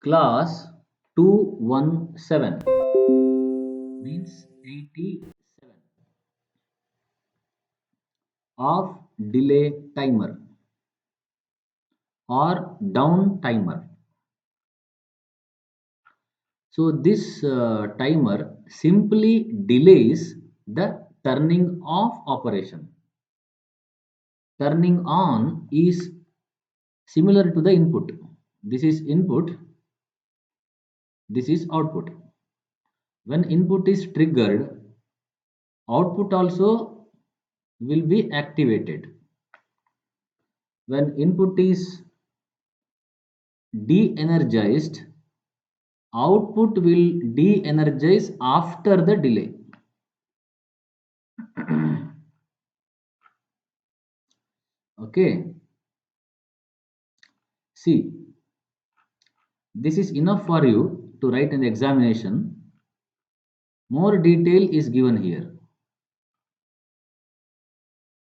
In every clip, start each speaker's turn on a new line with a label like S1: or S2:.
S1: Class 217 means 87 of delay timer or down timer. So this timer simply delays the turning off operation. Turning on is similar to the input. This is input, this is output. When input is triggered, output also will be activated. When input is de-energized, output will de-energize after the delay. Okay, see, this is enough for you to write in the examination. More detail is given here.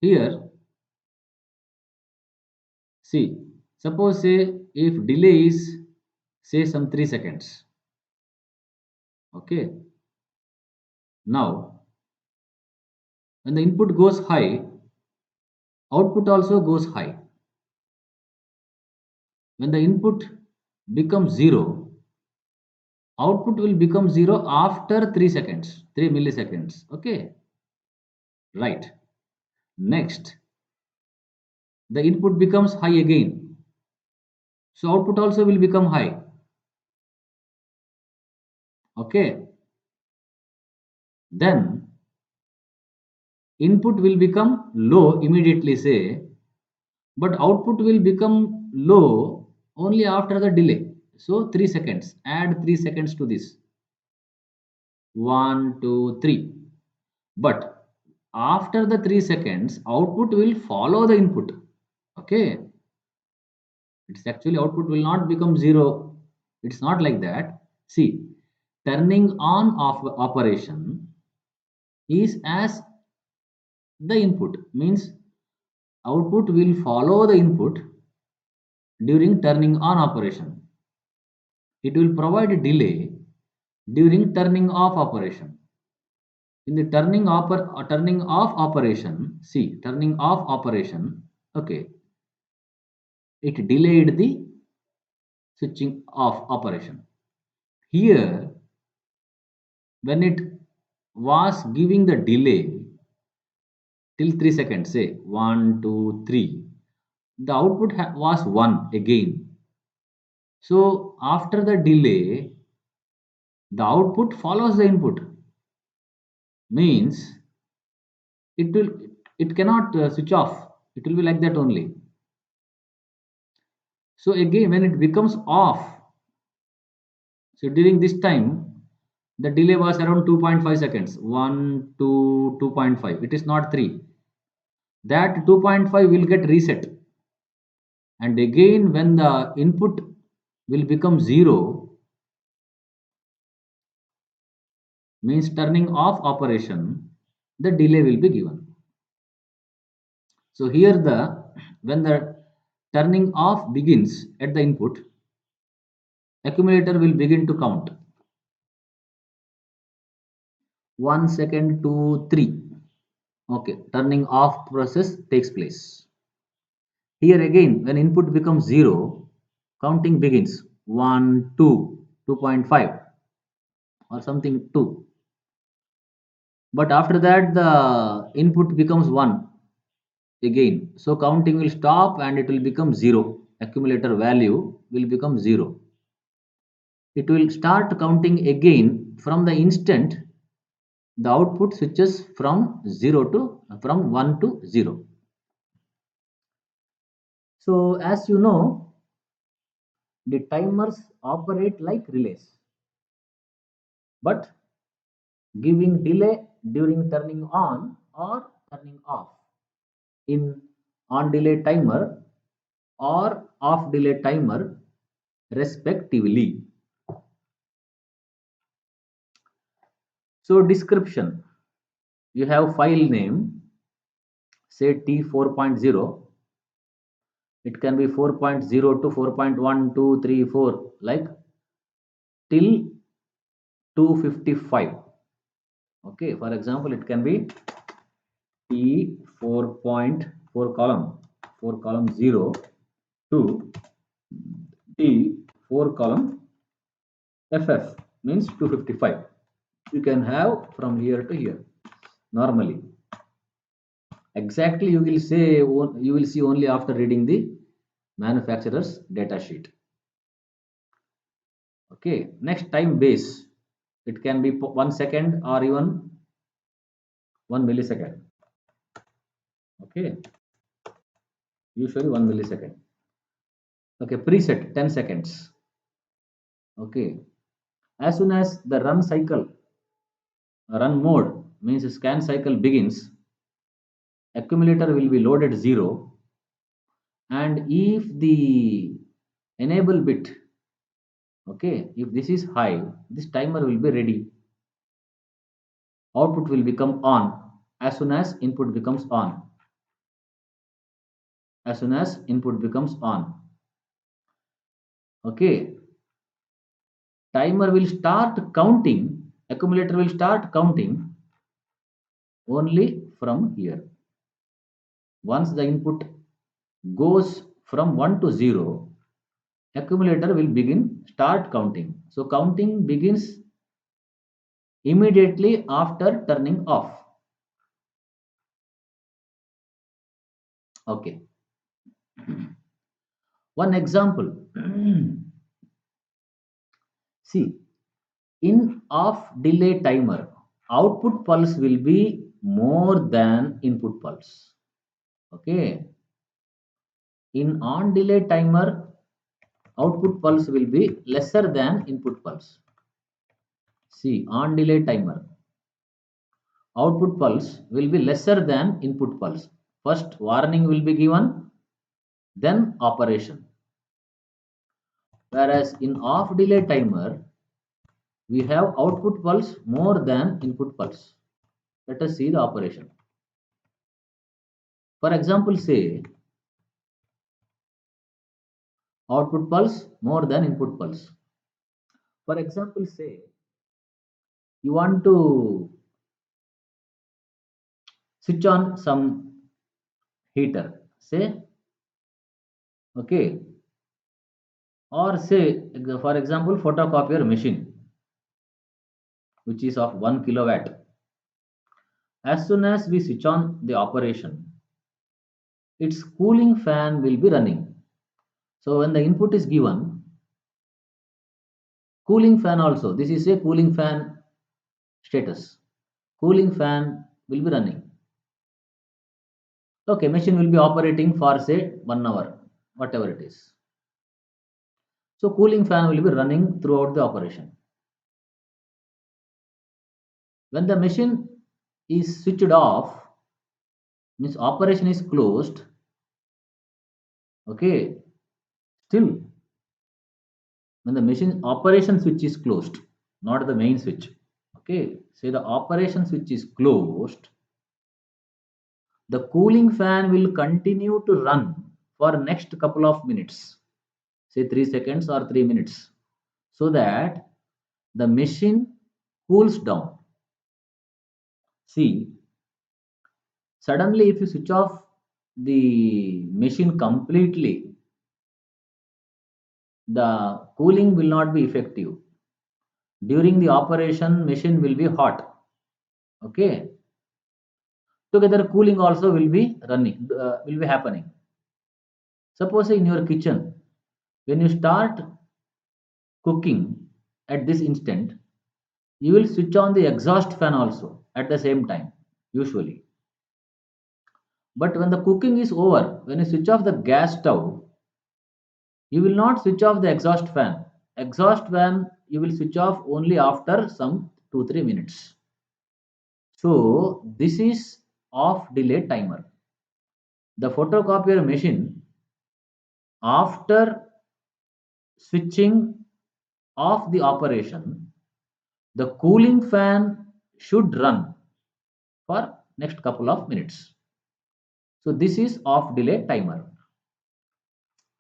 S1: Here, see, suppose say if delay is say some 3 seconds. Okay, now when the input goes high, output also goes high. When the input becomes 0, output will become 0 after 3 seconds, 3 milliseconds. Okay, right. Next, the input becomes high again. So output also will become high. Okay, then input will become low immediately, say, but output will become low only after the delay. So 3 seconds, add 3 seconds to this. 1, 2, 3. But after the 3 seconds, output will follow the input. Okay, it's actually output will not become 0. It's not like that. See, turning on of operation is as the input, means output will follow the input during turning on operation. It will provide a delay during turning off operation. In the turning off operation, see, turning off operation, okay, it delayed the switching off operation. Here, when it was giving the delay till 3 seconds, say 1, 2, 3, the output was 1 again. So after the delay, the output follows the input, means it will, it cannot switch off. It will be like that only. So again, when it becomes off, so during this time, the delay was around 2.5 seconds. 1, 2, 2.5. It is not 3. That 2.5 will get reset. And again, when the input will become 0, means turning off operation, the delay will be given. So here when the turning off begins at the input, accumulator will begin to count. 1 second, 2, 3. Okay, turning off process takes place. Here again, when input becomes 0, counting begins. 1, 2, 2.5 or something 2. But after that, the input becomes 1 again. So counting will stop and it will become 0. Accumulator value will become 0. It will start counting again from the instant the output switches from 1 to 0. So as you know, the timers operate like relays, but giving delay during turning on or turning off in on delay timer or off delay timer respectively. So description, you have file name, say T 4.0. It can be 4.0 to 4.1, 2, 3, 4, like till 255. Okay, for example, it can be T 4.4 column 0 to T 4 column FF means 255. You can have from here to here normally. Exactly, you will see only after reading the manufacturer's data sheet. Okay, next time base. It can be 1 second or even 1 millisecond. Okay, usually 1 millisecond. Okay, preset 10 seconds. Okay, as soon as the run mode means scan cycle begins, accumulator will be loaded 0, and if the enable bit, okay, if this is high, this timer will be ready. Output will become on as soon as input becomes on. As soon as input becomes on. Okay, timer will start counting, accumulator will start counting only from here. Once the input goes from 1 to 0, accumulator will start counting. So counting begins immediately after turning off. Okay. One example. See, in off delay timer, output pulse will be more than input pulse. Okay. In on delay timer, output pulse will be lesser than input pulse. See, on delay timer, output pulse will be lesser than input pulse. First warning will be given, then operation. Whereas in off delay timer, we have output pulse more than input pulse. Let us see the operation. For example, say output pulse more than input pulse. For example, say you want to switch on some heater, say, okay, or say, for example, photocopier machine, which is of 1 kilowatt. As soon as we switch on the operation, its cooling fan will be running. So when the input is given, cooling fan also, this is a cooling fan status. Cooling fan will be running. Okay, machine will be operating for say 1 hour, whatever it is. So cooling fan will be running throughout the operation. When the machine is switched off, means operation is closed. Okay, still when the machine operation switch is closed, not the main switch. Okay, say the operation switch is closed, the cooling fan will continue to run for next couple of minutes, say 3 seconds or 3 minutes, so that the machine cools down. See, suddenly if you switch off the machine completely, the cooling will not be effective. During the operation, machine will be hot. Okay, together cooling also will be running, will be happening. Suppose in your kitchen, when you start cooking at this instant, you will switch on the exhaust fan also at the same time, usually. But when the cooking is over, when you switch off the gas stove, you will not switch off the exhaust fan. Exhaust fan you will switch off only after some 2-3 minutes. So this is off delay timer. The photocopier machine, after switching off the operation, the cooling fan should run for next couple of minutes. So this is off delay timer.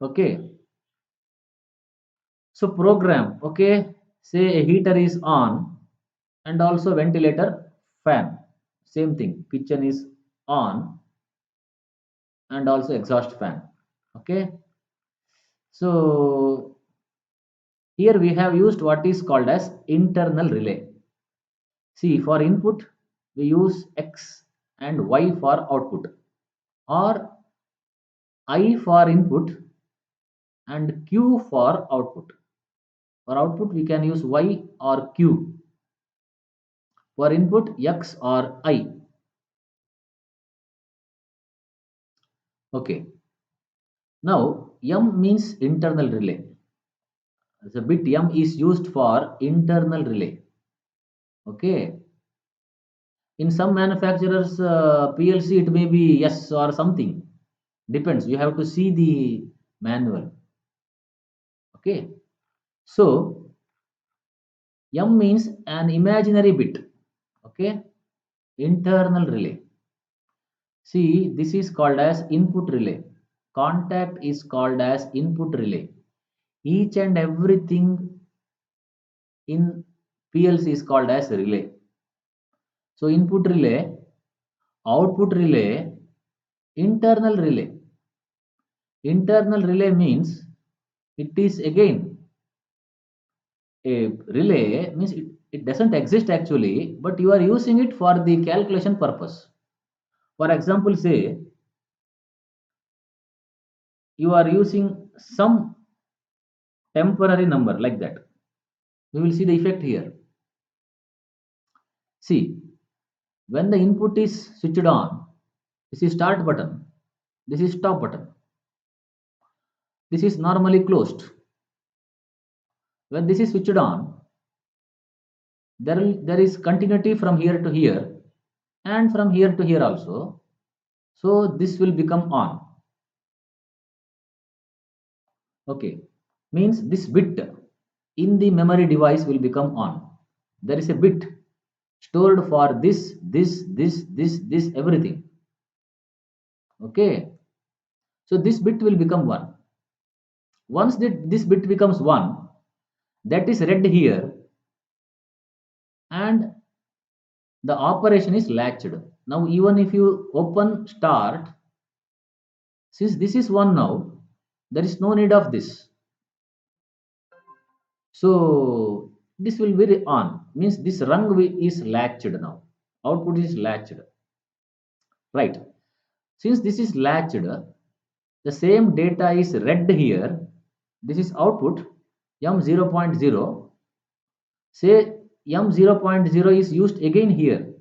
S1: Okay. So program, okay. say a heater is on and also ventilator, fan, same thing, kitchen is on and also exhaust fan. Okay, so here we have used what is called as internal relay. See, for input we use x and y for output, or I for input and q for output. For output we can use y or q, for input x or I. Okay, now m means internal relay. The bit m is used for internal relay. Okay, in some manufacturers PLC it may be yes or something, depends, you have to see the manual. Okay, so m means an imaginary bit. Okay, internal relay. See, this is called as input relay. Contact is called as input relay. Each and everything in PLC is called as relay. So input relay, output relay, internal relay. Internal relay means it is again a relay, means it doesn't exist actually, but you are using it for the calculation purpose. For example, say you are using some temporary number like that. We will see the effect here. See, when the input is switched on, this is start button, this is stop button, this is normally closed. When this is switched on, there is continuity from here to here and from here to here also. So this will become on. Okay, means this bit in the memory device will become on. There is a bit stored for this, everything. Okay, so this bit will become 1. Once this bit becomes 1, that is read here, and the operation is latched. Now even if you open start, since this is 1 now, there is no need of this. So this will be on, means this rung is latched now. Output is latched. Right. Since this is latched, the same data is read here. This is output m 0.0. Say m 0.0 is used again here.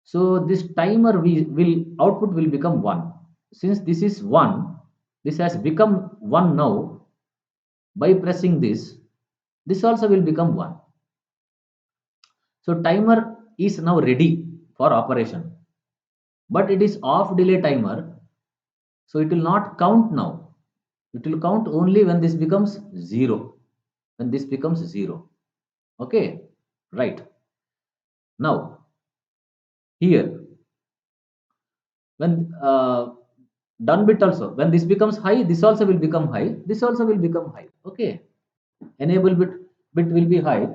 S1: So this timer will output will become 1. Since this is 1, this has become 1 now. By pressing this also will become 1. So timer is now ready for operation, but it is off delay timer, so it will not count now. It will count only when this becomes 0. When this becomes 0. Okay, right. Now here, when done bit also, when this becomes high, this also will become high, this also will become high. Okay, enable bit will be high,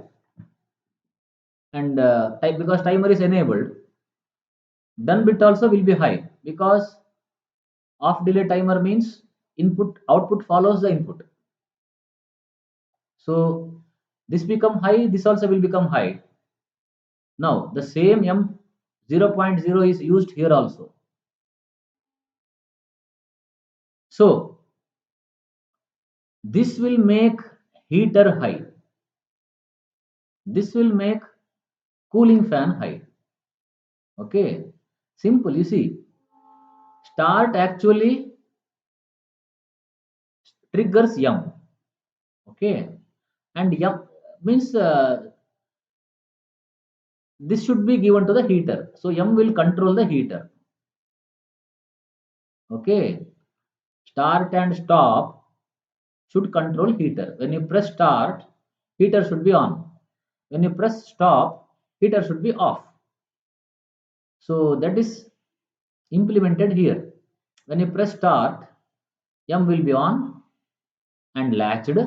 S1: and because timer is enabled, done bit also will be high, because off delay timer means input output follows the input. So this become high, this also will become high. Now the same m 0.0 is used here also. So this will make heater high, this will make cooling fan high. Okay, simple, you see, start actually triggers m. Okay, and m means this should be given to the heater, so m will control the heater. Okay, start and stop should control heater. When you press start, heater should be on. When you press stop, heater should be off. So that is implemented here. When you press start, m will be on and latched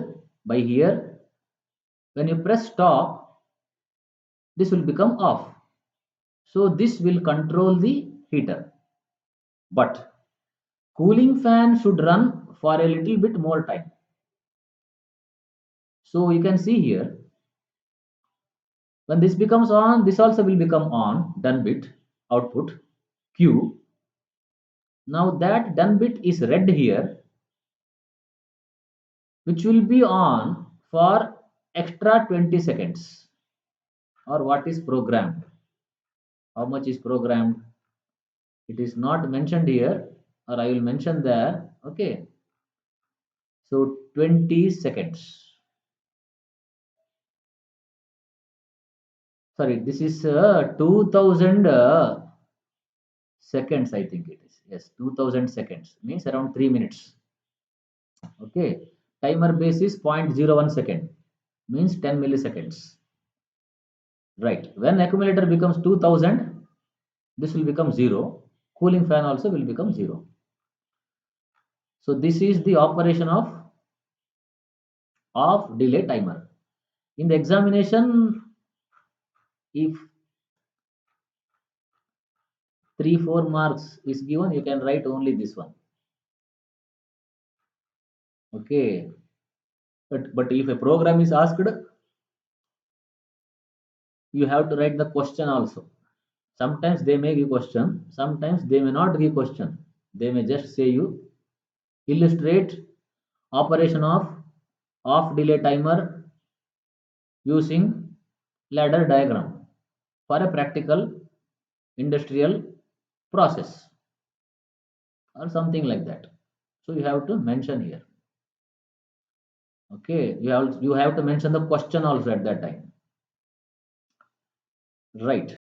S1: by here. When you press stop, this will become off. So this will control the heater. But cooling fan should run for a little bit more time. So you can see here, when this becomes on, this also will become on, done bit, output, Q. Now that done bit is red here, which will be on for extra 20 seconds, or what is programmed. How much is programmed? It is not mentioned here, or I will mention there. Okay, so 20 seconds. Sorry, this is 2000 seconds, I think it is. Yes, 2000 seconds means around 3 minutes. Okay, timer base is 0.01 second, means 10 milliseconds. Right, when accumulator becomes 2000, this will become 0. Cooling fan also will become 0. So this is the operation of off delay timer. In the examination, if 3 4 marks is given, you can write only this one. Okay, but if a program is asked, you have to write the question also. Sometimes they may give question, sometimes they may not give question. They may just say you illustrate operation of off delay timer using ladder diagram for a practical industrial process, or something like that. So you have to mention here. Okay, you have to mention the question also at that time. Right.